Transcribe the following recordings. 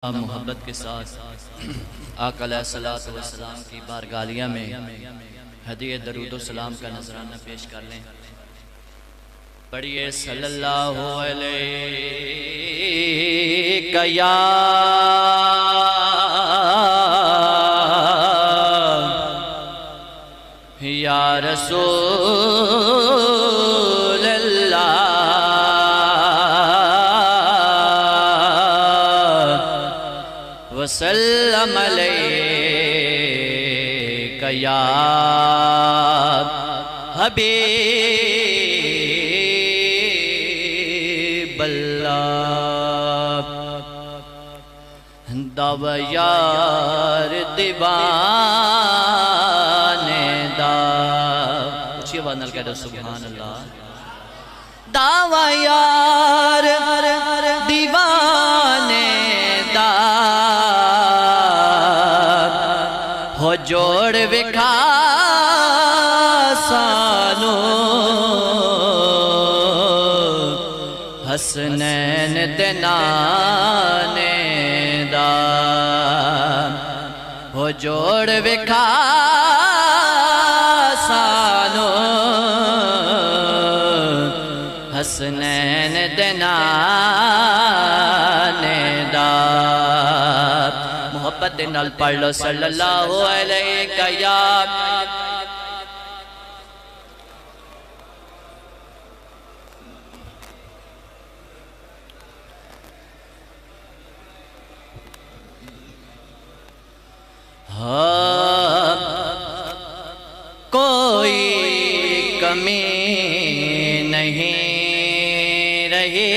محبت کے ساتھ آقا علیہ الصلوۃ والسلام کی بارگاہ میں ہدیہ درود و سلام کا نذرانہ پیش کر لیں۔ پڑھیے صلی اللہ علیہ یا رسول اللہ وسلم علیک یا حبیب اللہ۔ دعوی یار دیوانے دا اچھی آواز نال کہہ دو سبحان اللہ۔ دعوی یار دیوانے دا ہو جوڑ وکھا سانو حسنین دے نانے دا ہو جوڑ وکھا سانو حسنین دے نانے دا۔ محبت دے نال پڑھ لو صلی اللہ علیہ یا کوئی کمی نہیں رہی،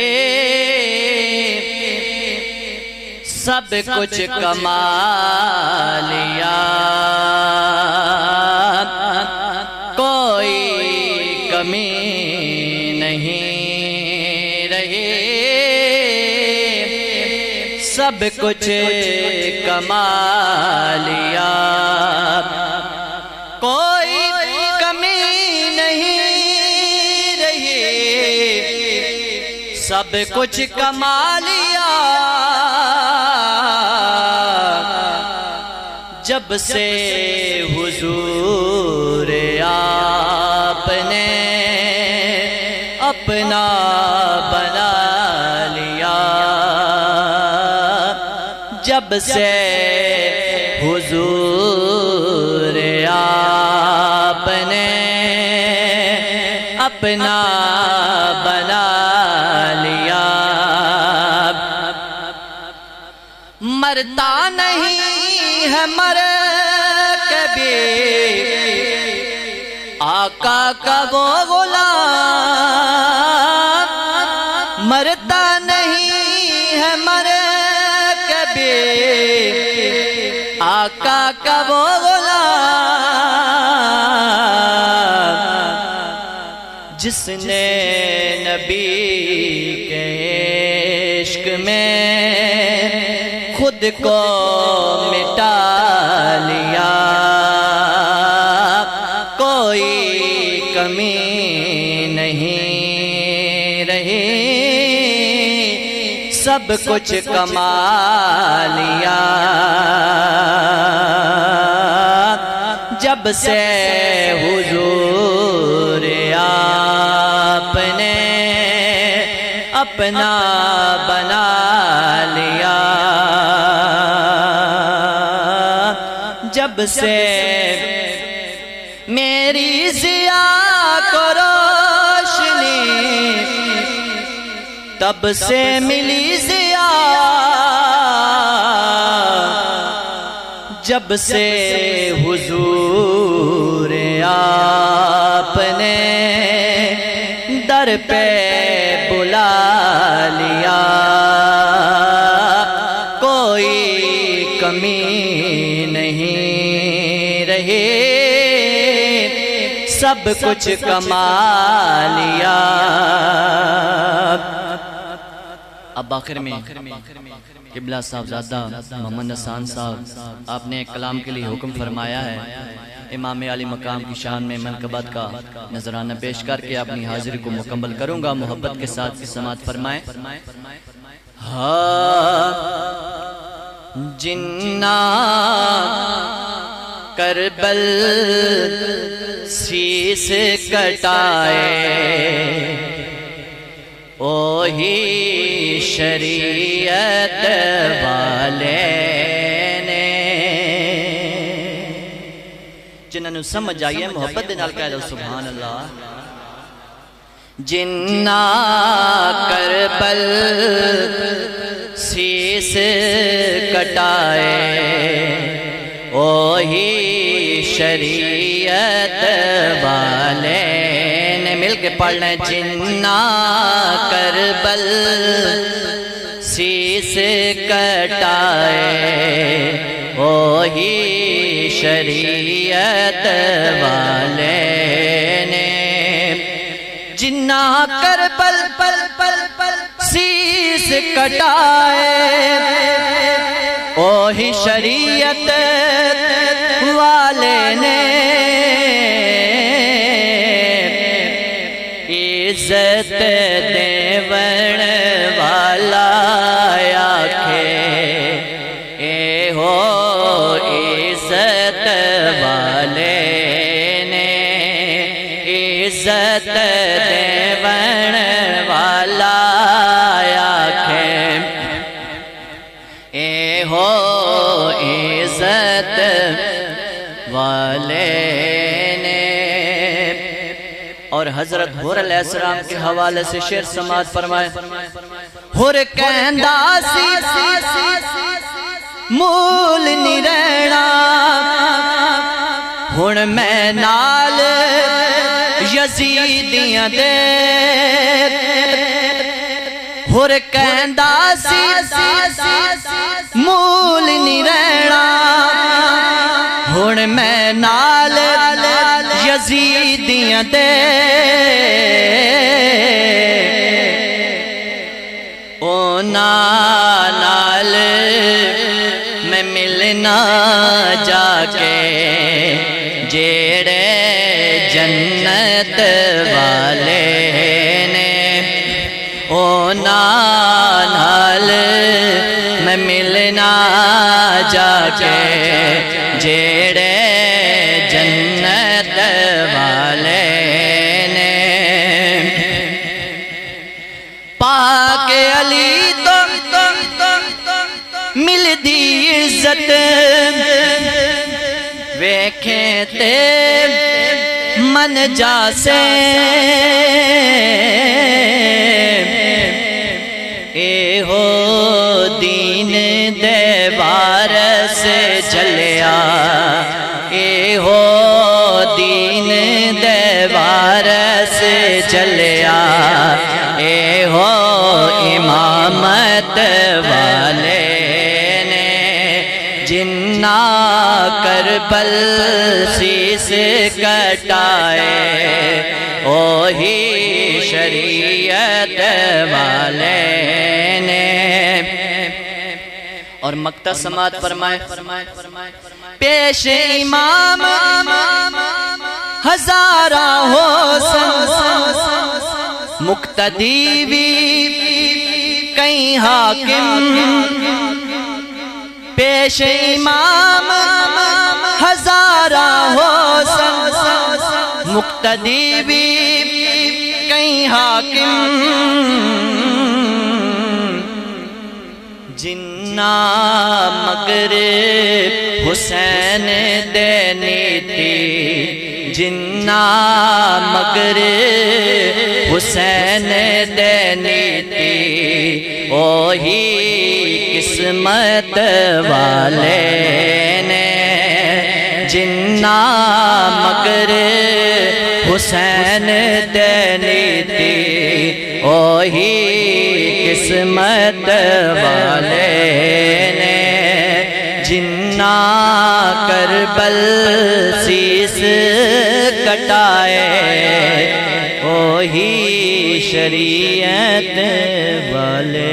سب کچھ کما لیا۔ کوئی کمی نہیں رہی، سب کچھ کما لیا۔ کوئی کمی نہیں رہی، سب کچھ کما لیا۔ جب سے حضور آپ نے اپنا بنا لیا، جب سے حضور آپ نے اپنا بنا لیا۔ مرتا نہیں ہے مر کبھی آقا کا وہ غلام، مرتا نہیں ہے مر کبھی آقا کا وہ غلام، جس نے نبی کے عشق میں خود کو مٹا لیا۔ کوئی کمی نہیں رہی، سب کچھ کما لیا۔ جب سے حضور آپ نے اپنا بنا لیا، جب سے میری ضیاء کو روشنی تب سے ملی ضیاء، جب سے حضور آپ نے در پہ بلا لیا۔ کوئی کمی نہیں رہی، سب کچھ کما لیا۔ اب آخر میں قبلہ صاحبزادہ محمد حسان صاحب آپ نے کلام کے لیے حکم فرمایا ہے۔ امام علی مقام کی شان میں منقبت کا نذرانہ پیش کر کے اپنی حاضری کو مکمل کروں گا۔ محبت کے ساتھ سماعت فرمائیں۔ جنہ کربل سیس کٹائے اوہی شریعت والے نے. جنہاں نو سمجھ آئیے محبت دے نال کہہ دو سبحان اللہ. جنہ کربل سیس کٹائے اوہی شریعت والے نے. مل کے پڑھنا ہے. جنہ کربل سیس کٹائے اوہی شریعت والے نے. جنہ کربل سیس کٹائے اوہی شریعت والے نے. عزت دیون والا آکھے اے ہو عزت والے نے. عزت دیون والا آکھے اے ہو عزت والے نے. اور حضرت حور علیہ السلام کے حوالے سے شعر سماعت فرمائے. حور کہندا سی مول نہیں رہنا ہن میں نال یزیدیاں دے. حور کہندا سی مول نہیں رہنا ہن میں نال یزیدیاں دے. اونا نال میں ملنا جا کے جیڑے جنت والے نے. اونا نال میں ملنا جا کے جیڑے جنت والے نے. پاک علی تو مل دی عزت ویکھیں تے من جا سے. اے ہو دین دے وارث جلیا اے ہو دین دے وارث جلیا اے ہو امامت والے نے. جنہ کربل سیس کٹائے اوہی شریعت والے نے. اور مقطع سماعت فرمائے. پیش امام ہزارہ ہو مقتدی بھی کئی حاکم. پیش امام ہزارہ ہو مقتدی بھی کئی حاکم. جنہ مگر حسین دے نیتی جنہ مگر حسین دے نیتی اوہی قسمت والے نے. جنہ مگر حسین دے نیتی اوہی قسمت والے نے. جنہ کربل سیس کٹائے اوہی شریعت والے